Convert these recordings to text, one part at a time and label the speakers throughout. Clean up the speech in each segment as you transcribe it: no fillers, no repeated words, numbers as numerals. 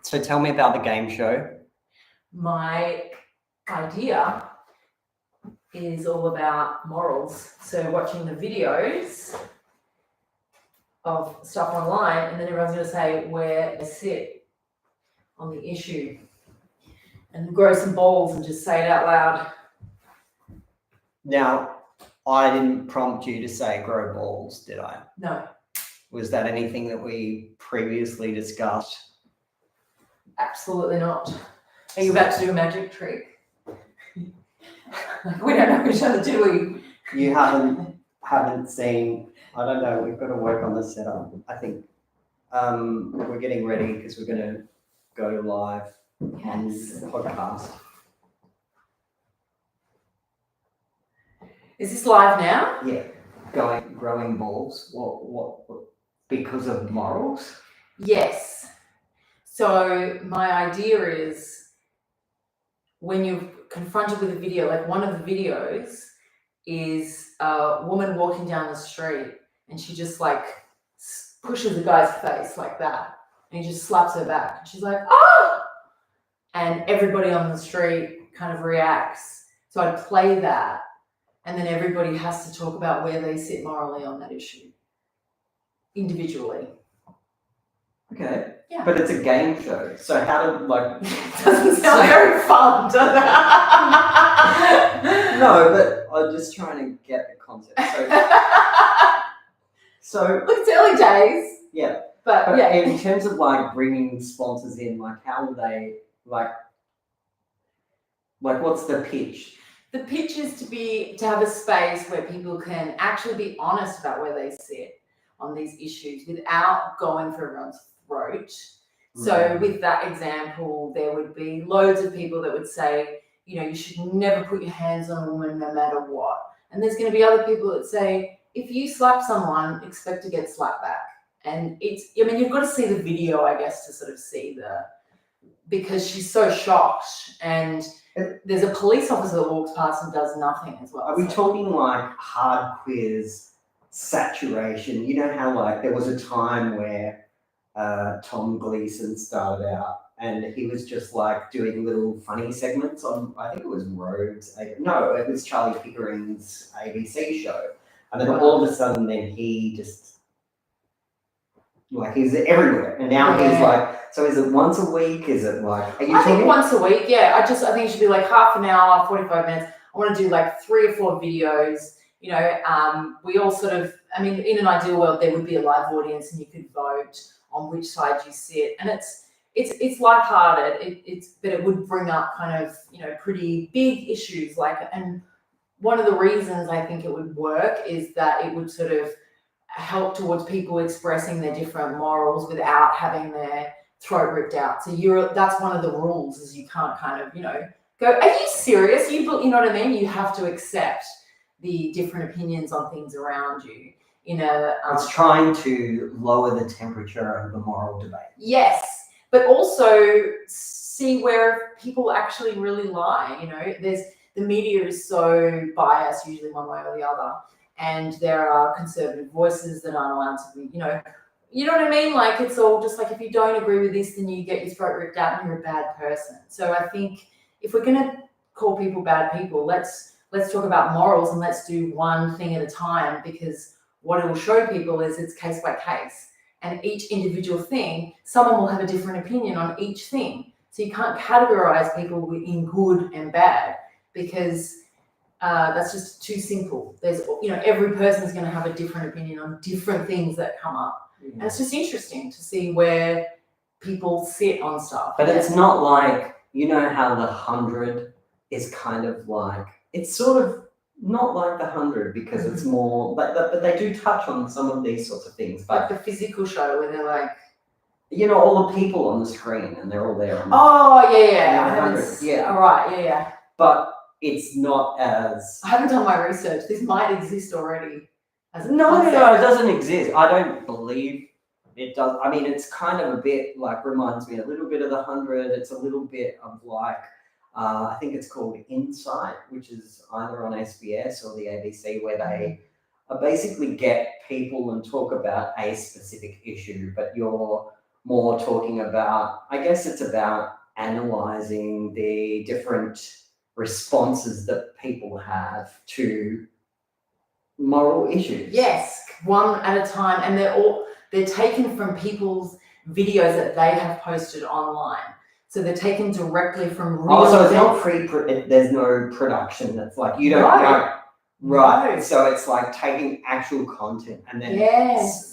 Speaker 1: So tell me about the game show.
Speaker 2: My idea is all about morals. So watching the videos of stuff online, and then everyone's going to say where they sit on the issue, and grow some balls and just say it out loud.
Speaker 1: Now, I didn't prompt you to say grow balls, did I?
Speaker 2: No.
Speaker 1: Was that anything that we previously discussed?
Speaker 2: Absolutely not. Are you about to do a magic trick? We don't know each other, do we?
Speaker 1: You haven't seen. I don't know. We've got to work on the setup. I think we're getting ready because we're going to go live on the podcast.
Speaker 2: Is this live now?
Speaker 1: Yeah, growing balls. What? Because of morals?
Speaker 2: Yes. So my idea is when you're confronted with a video, like one of the videos is a woman walking down the street and she just like pushes a guy's face like that and he just slaps her back and she's like, oh! And everybody on the street kind of reacts. So I'd play that and then everybody has to talk about where they sit morally on that issue individually.
Speaker 1: Okay.
Speaker 2: Yeah.
Speaker 1: But it's a game show. So how do
Speaker 2: doesn't sound very fun, does it?
Speaker 1: No, but I'm just trying to get the concept. So
Speaker 2: look, it's early days.
Speaker 1: Yeah.
Speaker 2: But yeah.
Speaker 1: In terms of like bringing sponsors in, like how will they like what's the pitch?
Speaker 2: The pitch is to have a space where people can actually be honest about where they sit on these issues without going for everyone's throat. So with that example, there would be loads of people that would say, you know, you should never put your hands on a woman no matter what. And there's going to be other people that say, if you slap someone, expect to get slapped back. And you've got to see the video, I guess, to sort of see because she's so shocked. And there's a police officer that walks past and does nothing as well.
Speaker 1: Are we talking like hard quiz saturation? You know how like there was a time where Tom Gleason started out and he was just like doing little funny segments on, I think it was Rhodes. No, it was Charlie Pickering's ABC show. And then all of a sudden then he just, like he's everywhere. And now he's like, so is it once a week? Is it like,
Speaker 2: I think once a week, yeah. I think it should be like half an hour, 45 minutes. I want to do like 3 or 4 videos. You know, we all sort of, I mean, in an ideal world, there would be a live audience and you could vote on which side you sit. And it's lighthearted. But it would bring up kind of, you know, pretty big issues and one of the reasons I think it would work is that it would sort of help towards people expressing their different morals without having their throat ripped out. So that's one of the rules is you can't kind of, you know, go, are you serious? You know what I mean? You have to accept the different opinions on things around you. It's
Speaker 1: trying to lower the temperature of the moral debate. Yes,
Speaker 2: but also see where people actually really lie. You know, the media is so biased, usually one way or the other, and there are conservative voices that aren't allowed to be. You know what I mean? Like it's all just like if you don't agree with this, then you get your throat ripped out and you're a bad person. So I think if we're going to call people bad people, let's talk about morals and let's do one thing at a time because what it will show people is it's case by case. And each individual thing, someone will have a different opinion on each thing. So you can't categorize people in good and bad because that's just too simple. There's, every person's going to have a different opinion on different things that come up. And it's just interesting to see where people sit on stuff.
Speaker 1: But it's not like, you know how the 100 is kind of like, it's sort of not like the 100 because it's more, but they do touch on some of these sorts of things. But
Speaker 2: like the physical show where they're like,
Speaker 1: all the people on the screen and they're all there.
Speaker 2: Oh, yeah.
Speaker 1: Yeah.
Speaker 2: All right, yeah.
Speaker 1: But it's not as...
Speaker 2: I haven't done my research. This might exist already.
Speaker 1: No, it doesn't exist. I don't believe it does. I mean, it's kind of a bit like, reminds me a little bit of the 100. It's a little bit of like, I think it's called Insight, which is either on SBS or the ABC, where they basically get people and talk about a specific issue, but you're more talking about, I guess it's about analysing the different responses that people have to moral issues.
Speaker 2: Yes, one at a time, and they're taken from people's videos that they have posted online. So they're taken directly from real.
Speaker 1: Oh, so it's not there's no production. That's like you don't know. Right.
Speaker 2: No.
Speaker 1: So it's like taking actual content and then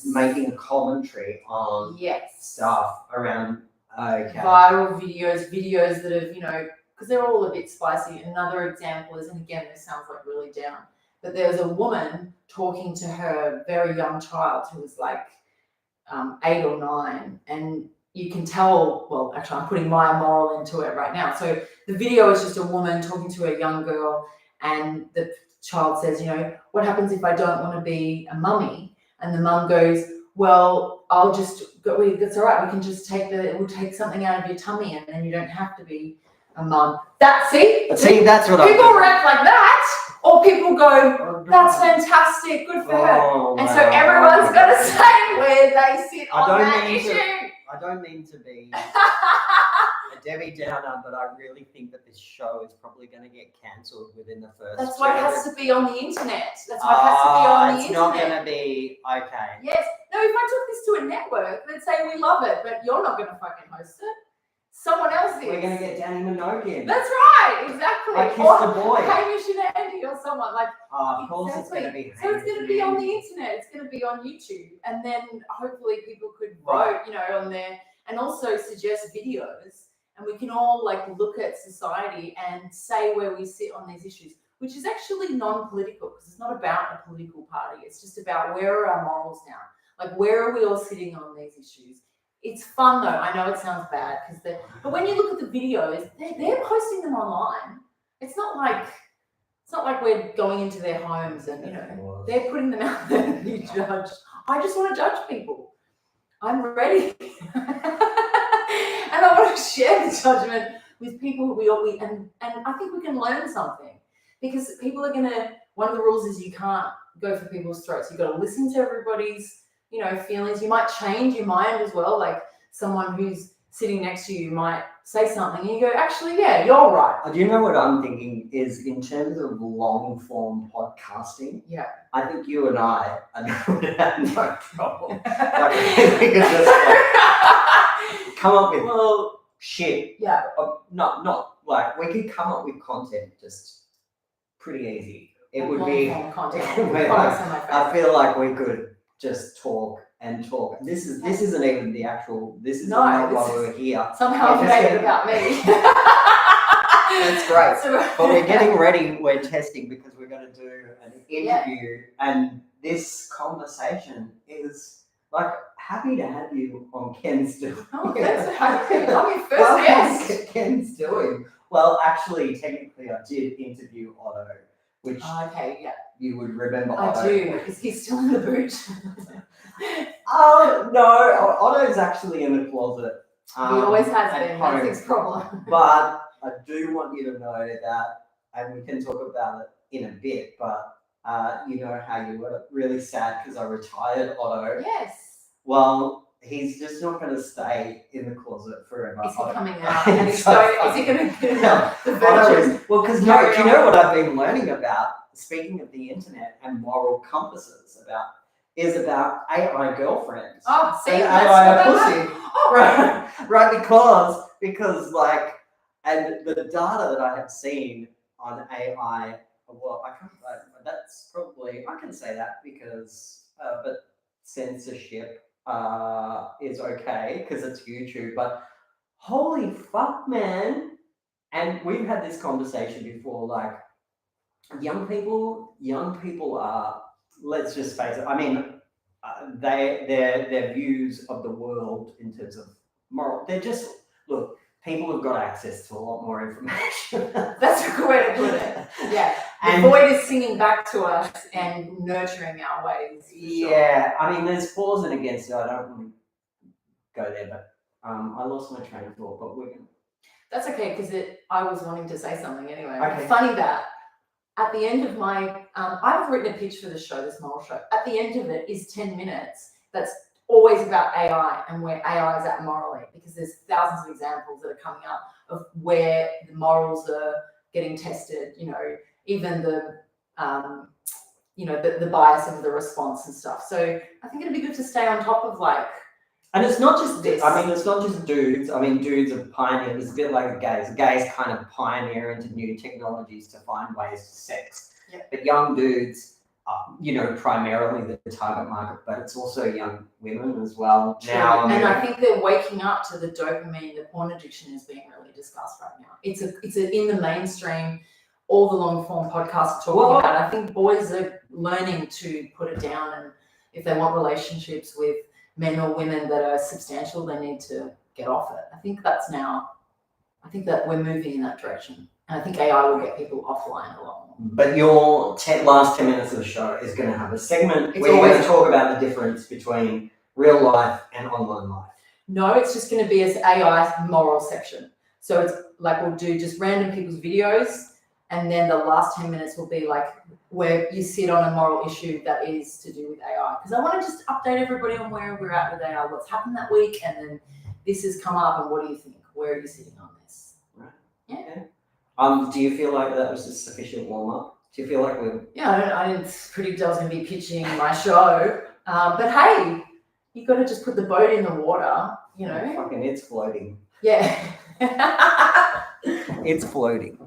Speaker 1: making a commentary on stuff around
Speaker 2: viral videos that have, because they're all a bit spicy. Another example is, and again, this sounds like really down, but there was a woman talking to her very young child who was like 8 or 9, and you can tell, well, actually I'm putting my moral into it right now. So the video is just a woman talking to a young girl, and the child says, what happens if I don't want to be a mummy? And the mum goes, well, I'll just go, that's all right, we can just we'll take something out of your tummy and then you don't have to be a mum. See,
Speaker 1: that's what
Speaker 2: people react like that, or people go, that's fantastic, good for her. And so everyone's got to say where they sit on that issue.
Speaker 1: I don't mean to be a Debbie Downer, but I really think that this show is probably going to get cancelled within the first.
Speaker 2: That's why it has to be on the internet. That's why it has to be on the internet.
Speaker 1: It's not going to be okay.
Speaker 2: Yes. No, if I took this to a network, they'd say we love it, but you're not going to fucking host it. Someone else is.
Speaker 1: We're going to get Danny Minogue in.
Speaker 2: That's right, exactly.
Speaker 1: I Kissed the Boy.
Speaker 2: Hamish and Andy or someone like.
Speaker 1: Of course, it's going to be.
Speaker 2: So it's going to be on the internet. It's going to be on YouTube, and then hopefully people could vote, on there, and also suggest videos, and we can all look at society and say where we sit on these issues, which is actually non-political because it's not about a political party. It's just about where are our morals now, where are we all sitting on these issues. It's fun though. I know it sounds bad but when you look at the videos, they're posting them online. It's not like we're going into their homes and they're putting them out there to be judged. I just want to judge people. I'm ready, and I want to share the judgment with people and I think we can learn something, because people are gonna. One of the rules is you can't go for people's throats. You've got to listen to everybody's feelings. You might change your mind as well. Like someone who's sitting next to you might say something and you go, actually, yeah, you're right.
Speaker 1: Do you know what I'm thinking is in terms of long form podcasting?
Speaker 2: Yeah.
Speaker 1: I think you and I would have no problem. We could just come up with shit.
Speaker 2: Yeah.
Speaker 1: Not we could come up with content just pretty easy. It would be
Speaker 2: content.
Speaker 1: I feel like we could just talk and talk. This isn't even the actual. This is not why we're here.
Speaker 2: Somehow you made it about me.
Speaker 1: That's great. But we're getting ready. We're testing because we're going to do an interview, and this conversation is happy to have you on Ken's doing.
Speaker 2: Oh, that's happy. I'm your first guest.
Speaker 1: Ken's doing. Well, actually, technically, I did interview Otto, which you would remember.
Speaker 2: I do, because he's still in the boot.
Speaker 1: No, Otto's actually in the closet.
Speaker 2: He always has been. That's his problem.
Speaker 1: But I do want you to know that, and we can talk about it in a bit, but you know how you were really sad because I retired Otto.
Speaker 2: Yes.
Speaker 1: Well, he's just not going to stay in the closet forever.
Speaker 2: Is he coming out? And is he going to do the virgin?
Speaker 1: Well, because do you know what I've been learning about, speaking of the internet and moral compasses, is about AI girlfriends.
Speaker 2: Oh, see,
Speaker 1: and
Speaker 2: that's
Speaker 1: AI pussy. Oh. Right, because and the data that I have seen on AI, well, that's probably, I can say that because, but censorship is okay because it's YouTube, but holy fuck, man. And we've had this conversation before, young people are, let's just face it, I mean, their views of the world in terms of moral, they're just, look, people have got access to a lot more information.
Speaker 2: That's a good way to put it. Yeah. The void is singing back to us and nurturing our ways.
Speaker 1: Yeah. Sure. I mean, there's flaws and against it. I don't want to go there, but I lost my train of thought, but we're going to.
Speaker 2: That's okay, because I was wanting to say something anyway.
Speaker 1: Okay.
Speaker 2: Funny that at the end of my, I've written a pitch for the show, this moral show. At the end of it is 10 minutes. That's always about AI and where AI is at morally, because there's thousands of examples that are coming up of where the morals are getting tested, even the the bias of the response and stuff. So I think it'd be good to stay on top of
Speaker 1: and it's not just
Speaker 2: this.
Speaker 1: I mean, it's not just dudes. I mean, dudes are pioneers. It's a bit like gays. Gays kind of pioneer into new technologies to find ways to sex.
Speaker 2: Yep.
Speaker 1: But young dudes are, primarily the target market, but it's also young women as well.
Speaker 2: True.
Speaker 1: Now,
Speaker 2: and I think they're waking up to the dopamine. The porn addiction is being really discussed right now. It's in the mainstream. All the long form podcasts are talking about it. I think boys are learning to put it down, and if they want relationships with men or women that are substantial, they need to get off it. I think that we're moving in that direction. And I think AI will get people offline a lot more.
Speaker 1: But your last 10 minutes of the show is going to have a segment where you're going to talk about the difference between real life and online life.
Speaker 2: No, it's just going to be an AI moral section. So it's like we'll do just random people's videos, and then the last 10 minutes will be like where you sit on a moral issue that is to do with AI. Because I want to just update everybody on where we're at with AI, what's happened that week, and then this has come up, and what do you think? Where are you sitting on this?
Speaker 1: Right.
Speaker 2: Yeah.
Speaker 1: Okay. Do you feel like that was a sufficient warm up? Do you feel like we're...
Speaker 2: Yeah, I didn't predict I was going to be pitching my show. But hey, you got to just put the boat in the water,
Speaker 1: Fucking, it's floating.
Speaker 2: Yeah.
Speaker 1: It's floating.